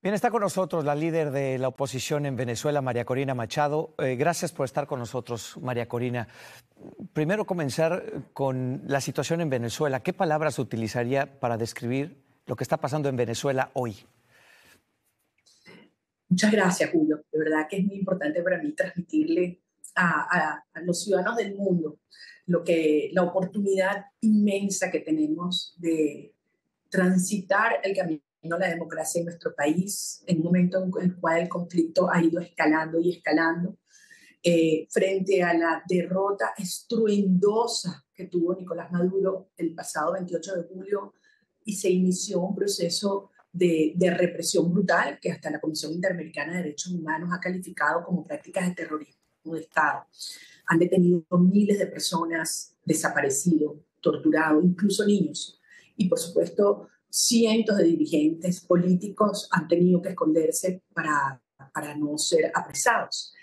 Bien, está con nosotros la líder de la oposición en Venezuela, María Corina Machado. Gracias por estar con nosotros, María Corina. Primero comenzar con la situación en Venezuela. ¿Qué palabras utilizaría para describir lo que está pasando en Venezuela hoy? Muchas gracias, Julio. De verdad que es muy importante para mí transmitirle a los ciudadanos del mundo la oportunidad inmensa que tenemos de transitar el camino a la democracia en nuestro país en un momento en el cual el conflicto ha ido escalando y escalando, frente a la derrota estruendosa que tuvo Nicolás Maduro el pasado 28 de julio y se inició un proceso de represión brutal que hasta la Comisión Interamericana de Derechos Humanos ha calificado como prácticas de terrorismo de Estado. Han detenido miles de personas, desaparecido, torturado, incluso niños. Y por supuesto, cientos de dirigentes políticos han tenido que esconderse para no ser apresados.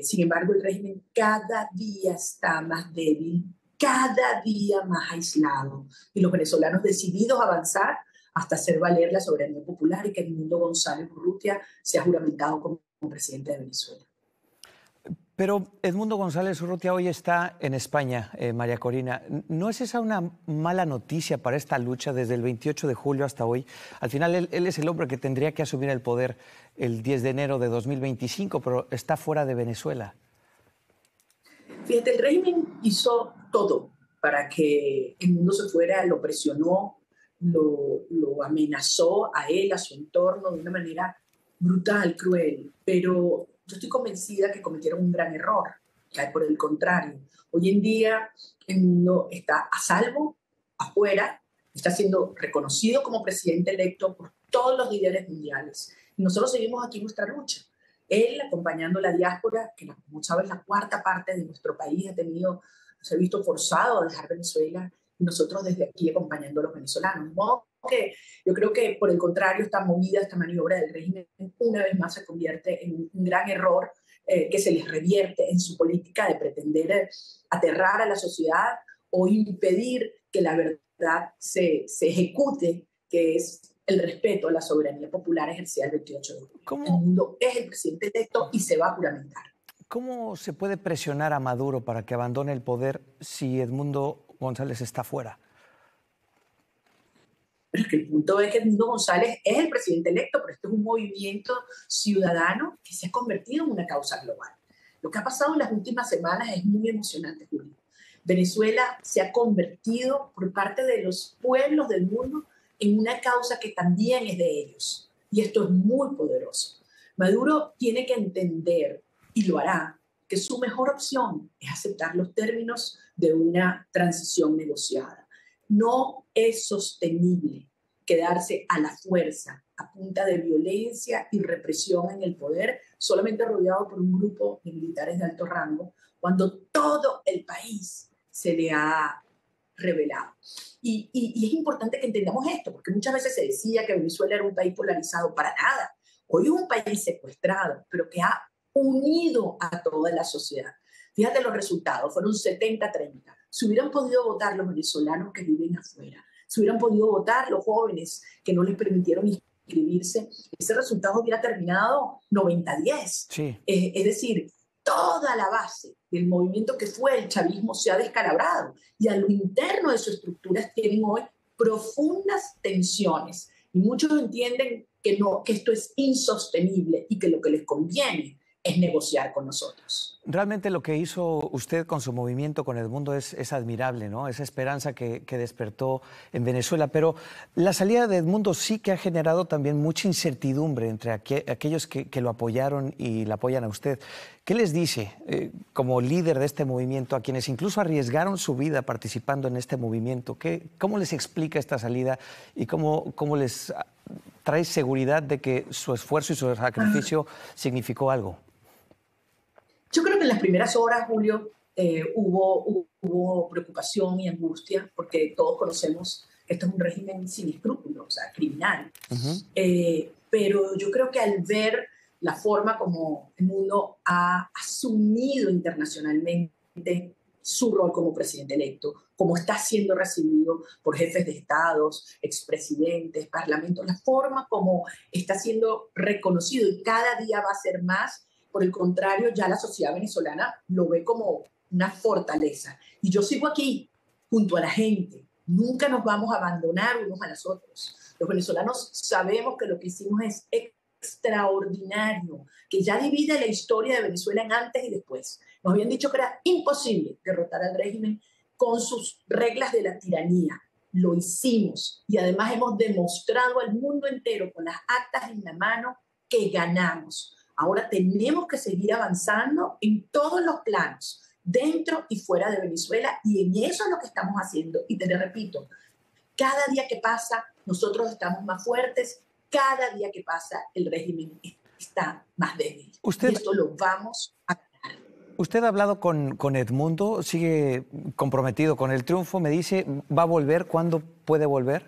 Sin embargo, el régimen cada día está más débil, cada día más aislado. Y los venezolanos decididos a avanzar hasta hacer valer la soberanía popular y que Edmundo González Urrutia sea juramentado como presidente de Venezuela. Pero Edmundo González Urrutia hoy está en España, María Corina. ¿No es esa una mala noticia para esta lucha desde el 28 de julio hasta hoy? Al final él es el hombre que tendría que asumir el poder el 10 de enero de 2025, pero está fuera de Venezuela. Fíjate, el régimen hizo todo para que el mundo se fuera, lo presionó, lo amenazó a él, a su entorno, de una manera brutal, cruel, pero yo estoy convencida que cometieron un gran error, que por el contrario, hoy en día el mundo está a salvo, afuera, está siendo reconocido como presidente electo por todos los líderes mundiales. Y nosotros seguimos aquí nuestra lucha. Él acompañando a la diáspora, que como sabes, la cuarta parte de nuestro país se ha visto forzado a dejar Venezuela, y nosotros desde aquí acompañando a los venezolanos. ¿No? Que yo creo que, por el contrario, esta movida, esta maniobra del régimen, una vez más se convierte en un gran error que se les revierte en su política de pretender aterrar a la sociedad o impedir que la verdad se ejecute, que es el respeto a la soberanía popular ejercida el 28 de julio. El mundo es el presidente electo y se va a juramentar. ¿Cómo se puede presionar a Maduro para que abandone el poder si Edmundo González está fuera? Pero es que el punto es que Edmundo González es el presidente electo, pero esto es un movimiento ciudadano que se ha convertido en una causa global. Lo que ha pasado en las últimas semanas es muy emocionante, Julio. Venezuela se ha convertido por parte de los pueblos del mundo en una causa que también es de ellos. Y esto es muy poderoso. Maduro tiene que entender, y lo hará, que su mejor opción es aceptar los términos de una transición negociada. No es sostenible quedarse a la fuerza, a punta de violencia y represión en el poder, solamente rodeado por un grupo de militares de alto rango, cuando todo el país se le ha revelado. Y es importante que entendamos esto, porque muchas veces se decía que Venezuela era un país polarizado. Para nada. Hoy es un país secuestrado, pero que ha unido a toda la sociedad. Fíjate los resultados, fueron 70-30. Si hubieran podido votar los venezolanos que viven afuera, si hubieran podido votar los jóvenes que no les permitieron inscribirse, ese resultado hubiera terminado 90-10. Sí. Es decir, toda la base del movimiento que fue el chavismo se ha descalabrado y a lo interno de sus estructuras tienen hoy profundas tensiones y muchos entienden que esto es insostenible y que lo que les conviene es negociar con nosotros. Realmente lo que hizo usted con su movimiento, con Edmundo, es admirable, ¿no? Esa esperanza que despertó en Venezuela. Pero la salida de Edmundo sí que ha generado también mucha incertidumbre entre aquellos que lo apoyaron y la apoyan a usted. ¿Qué les dice como líder de este movimiento a quienes incluso arriesgaron su vida participando en este movimiento? ¿Cómo les explica esta salida y cómo les trae seguridad de que su esfuerzo y su sacrificio significó algo? Yo creo que en las primeras horas, Julio, hubo preocupación y angustia, porque todos conocemos que esto es un régimen sin escrúpulos, o sea, criminal. Pero yo creo que al ver la forma como el mundo ha asumido internacionalmente su rol como presidente electo, cómo está siendo recibido por jefes de estados, expresidentes, parlamentos, la forma como está siendo reconocido y cada día va a ser más. Por el contrario, ya la sociedad venezolana lo ve como una fortaleza. Y yo sigo aquí junto a la gente. Nunca nos vamos a abandonar unos a los otros. Los venezolanos sabemos que lo que hicimos es extraordinario, que ya divide la historia de Venezuela en antes y después. Nos habían dicho que era imposible derrotar al régimen con sus reglas de la tiranía. Lo hicimos y además hemos demostrado al mundo entero con las actas en la mano que ganamos. Ahora tenemos que seguir avanzando en todos los planos, dentro y fuera de Venezuela, y en eso es lo que estamos haciendo. Y te repito, cada día que pasa nosotros estamos más fuertes, cada día que pasa el régimen está más débil. Y esto lo vamos a ganar. Usted ha hablado con Edmundo, sigue comprometido con el triunfo, me dice, ¿va a volver? ¿Cuándo puede volver?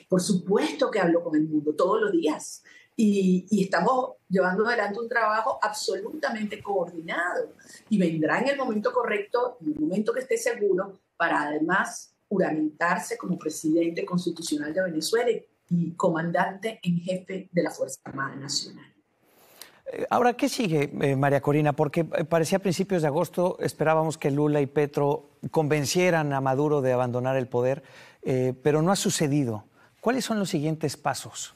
Por supuesto que hablo con Edmundo todos los días. Y estamos llevando adelante un trabajo absolutamente coordinado. Y vendrá en el momento correcto, en el momento que esté seguro, para además juramentarse como presidente constitucional de Venezuela y comandante en jefe de la Fuerza Armada Nacional. Ahora, ¿qué sigue, María Corina? Porque parecía a principios de agosto, esperábamos que Lula y Petro convencieran a Maduro de abandonar el poder, pero no ha sucedido. ¿Cuáles son los siguientes pasos?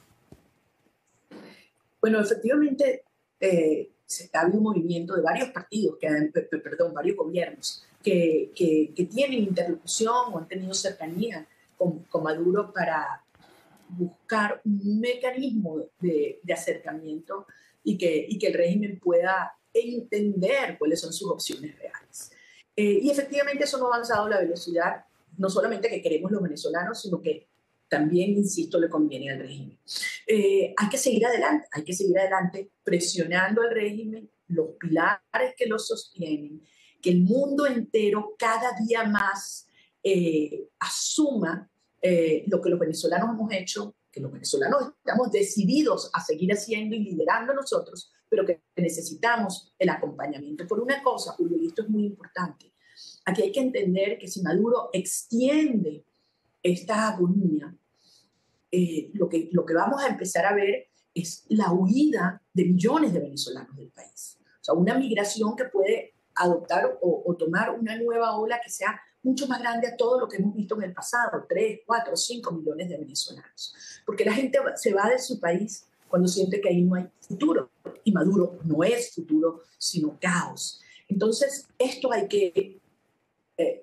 Bueno, efectivamente, ha habido un movimiento de varios partidos, varios gobiernos que tienen interlocución o han tenido cercanía con Maduro para buscar un mecanismo de acercamiento y que el régimen pueda entender cuáles son sus opciones reales. Y efectivamente eso no ha avanzado a la velocidad, no solamente que queremos los venezolanos, sino que también, insisto, le conviene al régimen. Hay que seguir adelante presionando al régimen, los pilares que lo sostienen, que el mundo entero cada día más asuma lo que los venezolanos hemos hecho, que los venezolanos estamos decididos a seguir haciendo y liderando nosotros, pero que necesitamos el acompañamiento. Por una cosa, Julio, y esto es muy importante, aquí hay que entender que si Maduro extiende esta agonía, lo que vamos a empezar a ver es la huida de millones de venezolanos del país. O sea, una migración que puede adoptar o tomar una nueva ola que sea mucho más grande a todo lo que hemos visto en el pasado, 3, 4, 5 millones de venezolanos. Porque la gente se va de su país cuando siente que ahí no hay futuro. Y Maduro no es futuro, sino caos. Entonces, esto hay que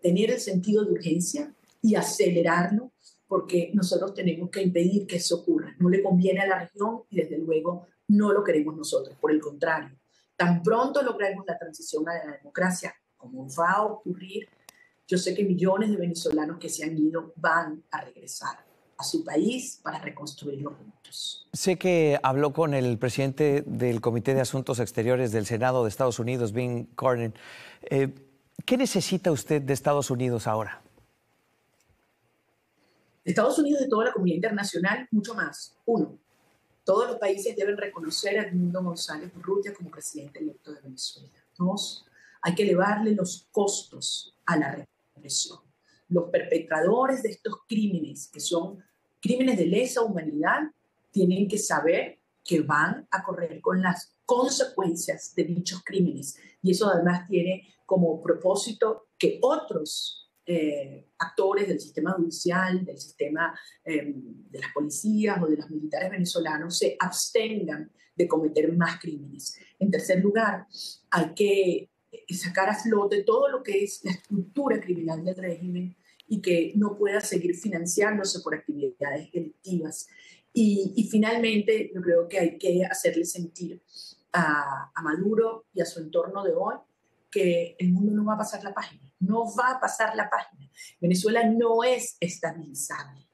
tener el sentido de urgencia y acelerarlo, porque nosotros tenemos que impedir que eso ocurra. No le conviene a la región y desde luego no lo queremos nosotros. Por el contrario, tan pronto logremos la transición a la democracia, como va a ocurrir, yo sé que millones de venezolanos que se han ido van a regresar a su país para reconstruirlo juntos. Sé que habló con el presidente del Comité de Asuntos Exteriores del Senado de Estados Unidos, Ben Cardin. ¿Qué necesita usted de Estados Unidos ahora? De Estados Unidos y de toda la comunidad internacional, mucho más. Uno, todos los países deben reconocer a Edmundo González Urrutia como presidente electo de Venezuela. Dos, hay que elevarle los costos a la represión. Los perpetradores de estos crímenes, que son crímenes de lesa humanidad, tienen que saber que van a correr con las consecuencias de dichos crímenes. Y eso además tiene como propósito que otros actores del sistema judicial, del sistema de las policías o de los militares venezolanos se abstengan de cometer más crímenes. En tercer lugar, hay que sacar a flote todo lo que es la estructura criminal del régimen y que no pueda seguir financiándose por actividades delictivas. Y finalmente, yo creo que hay que hacerle sentir a Maduro y a su entorno de hoy que el mundo no va a pasar la página, no va a pasar la página. Venezuela no es estabilizable.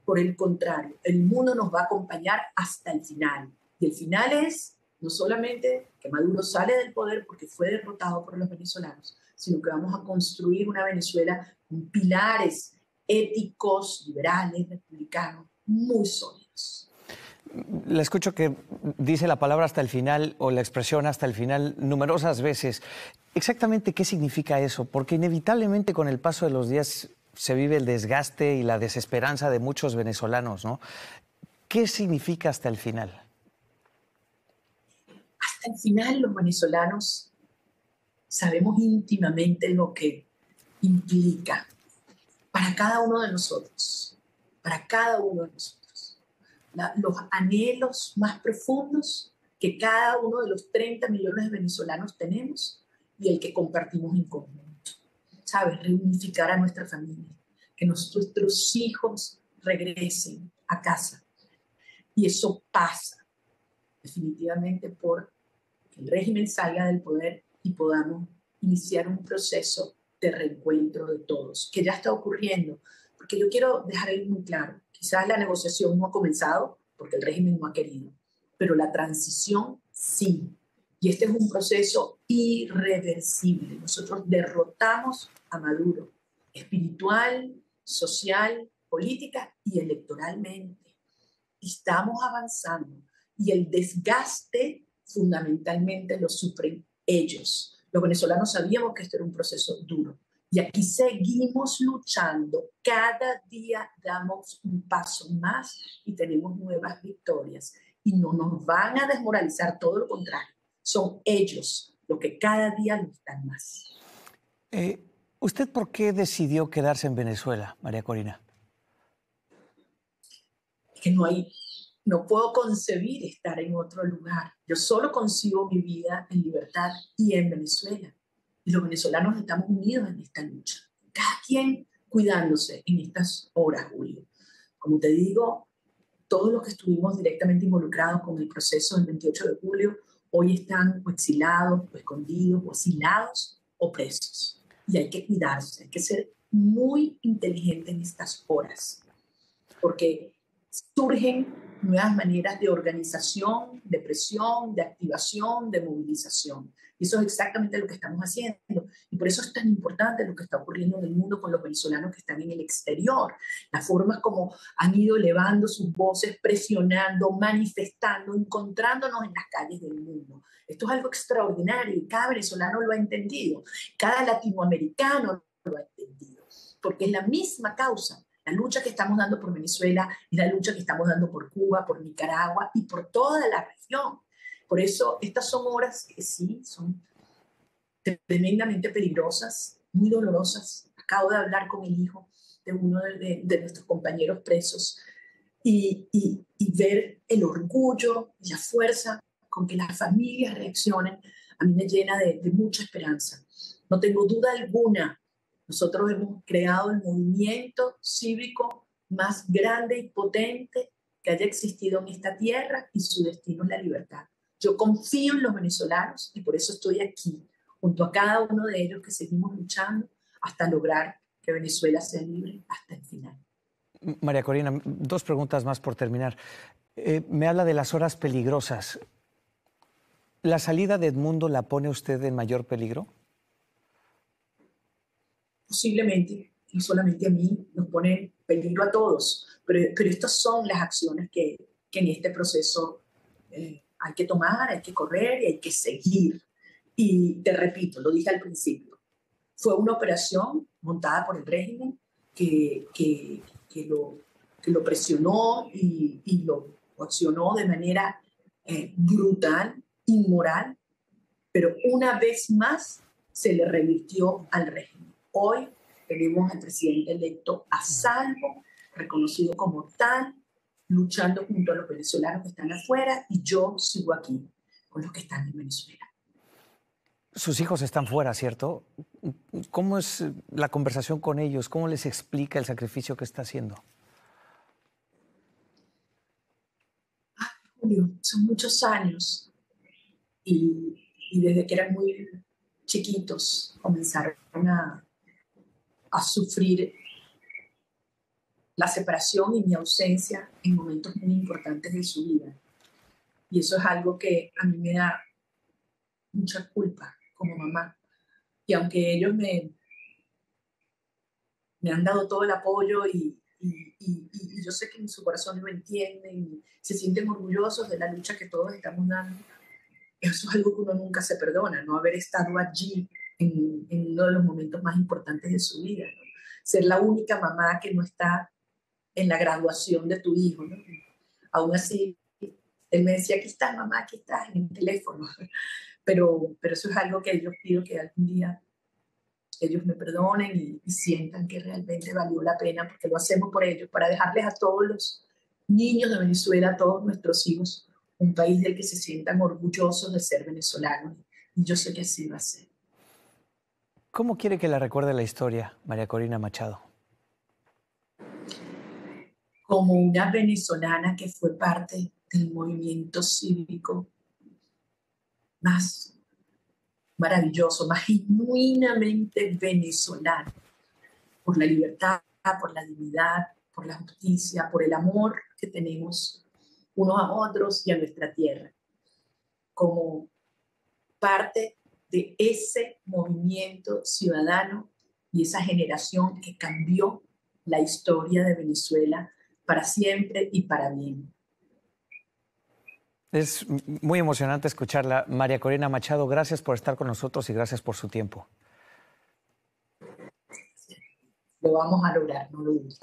Por el contrario, el mundo nos va a acompañar hasta el final. Y el final es no solamente que Maduro sale del poder porque fue derrotado por los venezolanos, sino que vamos a construir una Venezuela con pilares éticos, liberales, republicanos, muy sólidos. Le escucho que dice la palabra hasta el final o la expresión hasta el final numerosas veces. Exactamente, ¿qué significa eso? Porque inevitablemente con el paso de los días se vive el desgaste y la desesperanza de muchos venezolanos, ¿no? ¿Qué significa hasta el final? Hasta el final los venezolanos sabemos íntimamente lo que implica para cada uno de nosotros, para cada uno de nosotros. Los anhelos más profundos que cada uno de los 30 millones de venezolanos tenemos y el que compartimos en conjunto. ¿Sabes? Reunificar a nuestra familia, que nuestros hijos regresen a casa. Y eso pasa definitivamente por que el régimen salga del poder y podamos iniciar un proceso de reencuentro de todos, que ya está ocurriendo. Porque yo quiero dejar algo muy claro. Quizás la negociación no ha comenzado porque el régimen no ha querido, pero la transición sí. Y este es un proceso irreversible. Nosotros derrotamos a Maduro, espiritual, social, política y electoralmente. Estamos avanzando y el desgaste fundamentalmente lo sufren ellos. Los venezolanos sabíamos que esto era un proceso duro y aquí seguimos luchando. Cada día damos un paso más y tenemos nuevas victorias y no nos van a desmoralizar, todo lo contrario. Son ellos los que cada día luchan más. ¿Usted por qué decidió quedarse en Venezuela, María Corina? Que no puedo concebir estar en otro lugar. Yo solo concibo mi vida en libertad y en Venezuela. Y los venezolanos estamos unidos en esta lucha. Cada quien cuidándose en estas horas, Julio. Como te digo, todos los que estuvimos directamente involucrados con el proceso del 28 de julio, hoy están o exilados, o escondidos, o asilados, o presos. Y hay que cuidarse, hay que ser muy inteligente en estas horas. Porque surgen nuevas maneras de organización, de presión, de activación, de movilización. Y eso es exactamente lo que estamos haciendo. Y por eso es tan importante lo que está ocurriendo en el mundo con los venezolanos que están en el exterior. Las formas como han ido elevando sus voces, presionando, manifestando, encontrándonos en las calles del mundo. Esto es algo extraordinario y cada venezolano lo ha entendido. Cada latinoamericano lo ha entendido. Porque es la misma causa. La lucha que estamos dando por Venezuela es la lucha que estamos dando por Cuba, por Nicaragua y por toda la región. Por eso estas son horas que sí son tremendamente peligrosas, muy dolorosas. Acabo de hablar con el hijo de uno de nuestros compañeros presos y ver el orgullo y la fuerza con que las familias reaccionan, a mí me llena de mucha esperanza. No tengo duda alguna. Nosotros hemos creado el movimiento cívico más grande y potente que haya existido en esta tierra y su destino es la libertad. Yo confío en los venezolanos y por eso estoy aquí, junto a cada uno de ellos que seguimos luchando hasta lograr que Venezuela sea libre hasta el final. María Corina, dos preguntas más por terminar. Me habla de las horas peligrosas. ¿La salida de Edmundo la pone usted en mayor peligro? Posiblemente, y solamente a mí, nos pone en peligro a todos, pero estas son las acciones que en este proceso hay que tomar, hay que correr y hay que seguir. Y te repito, lo dije al principio, fue una operación montada por el régimen que lo presionó y lo accionó de manera brutal, inmoral, pero una vez más se le revirtió al régimen. Hoy tenemos al presidente electo a salvo, reconocido como tal, luchando junto a los venezolanos que están afuera y yo sigo aquí con los que están en Venezuela. Sus hijos están fuera, ¿cierto? ¿Cómo es la conversación con ellos? ¿Cómo les explica el sacrificio que está haciendo? Ay, Julio, son muchos años y desde que eran muy chiquitos comenzaron a sufrir la separación y mi ausencia en momentos muy importantes de su vida. Y eso es algo que a mí me da mucha culpa como mamá. Y aunque ellos me han dado todo el apoyo y yo sé que en su corazón lo entienden y se sienten orgullosos de la lucha que todos estamos dando, eso es algo que uno nunca se perdona, no haber estado allí en uno de los momentos más importantes de su vida, ¿no? Ser la única mamá que no está en la graduación de tu hijo, ¿no? Aún así, él me decía, aquí estás, mamá, aquí estás, en el teléfono. Pero eso es algo que yo pido que algún día ellos me perdonen y sientan que realmente valió la pena, porque lo hacemos por ellos, para dejarles a todos los niños de Venezuela, a todos nuestros hijos, un país del que se sientan orgullosos de ser venezolanos. Y yo sé que así va a ser. ¿Cómo quiere que la recuerde la historia, María Corina Machado? Como una venezolana que fue parte del movimiento cívico más maravilloso, más genuinamente venezolano, por la libertad, por la dignidad, por la justicia, por el amor que tenemos unos a otros y a nuestra tierra, como parte de ese movimiento ciudadano y esa generación que cambió la historia de Venezuela para siempre y para bien. Es muy emocionante escucharla. María Corina Machado, gracias por estar con nosotros y gracias por su tiempo. Lo vamos a lograr, no lo dudes.